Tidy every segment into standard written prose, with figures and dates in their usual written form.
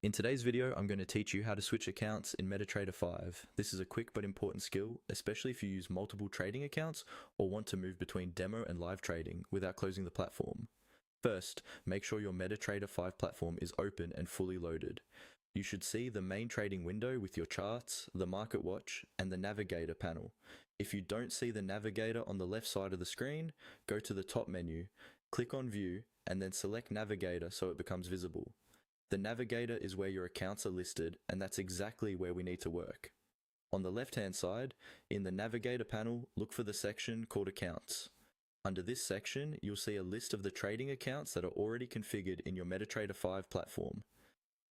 In today's video, I'm going to teach you how to switch accounts in MetaTrader 5. This is a quick but important skill, especially if you use multiple trading accounts or want to move between demo and live trading without closing the platform. First, make sure your MetaTrader 5 platform is open and fully loaded. You should see the main trading window with your charts, the market watch, and the navigator panel. If you don't see the navigator on the left side of the screen, go to the top menu, click on View, and then select Navigator so it becomes visible. The navigator is where your accounts are listed, and that's exactly where we need to work. On the left-hand side, in the navigator panel, look for the section called Accounts. Under this section, you'll see a list of the trading accounts that are already configured in your MetaTrader 5 platform.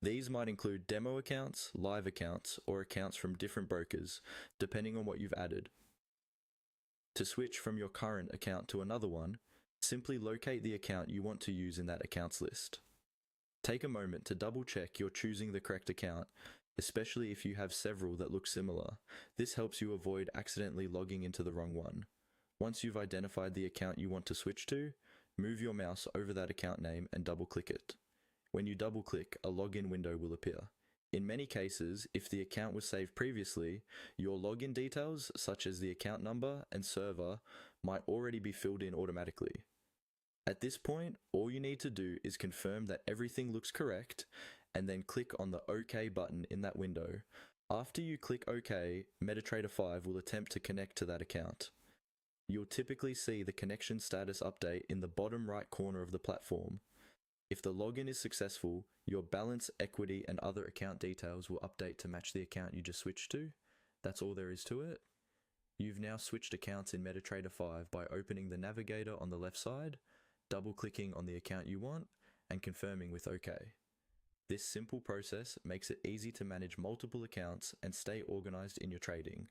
These might include demo accounts, live accounts, or accounts from different brokers, depending on what you've added. To switch from your current account to another one, simply locate the account you want to use in that accounts list. Take a moment to double check you're choosing the correct account, especially if you have several that look similar. This helps you avoid accidentally logging into the wrong one. Once you've identified the account you want to switch to, move your mouse over that account name and double click it. When you double click, a login window will appear. In many cases, if the account was saved previously, your login details, such as the account number and server, might already be filled in automatically. At this point, all you need to do is confirm that everything looks correct and then click on the OK button in that window. After you click OK, MetaTrader 5 will attempt to connect to that account. You'll typically see the connection status update in the bottom right corner of the platform. If the login is successful, your balance, equity, and other account details will update to match the account you just switched to. That's all there is to it. You've now switched accounts in MetaTrader 5 by opening the navigator on the left side, double-clicking on the account you want, and confirming with OK. This simple process makes it easy to manage multiple accounts and stay organized in your trading.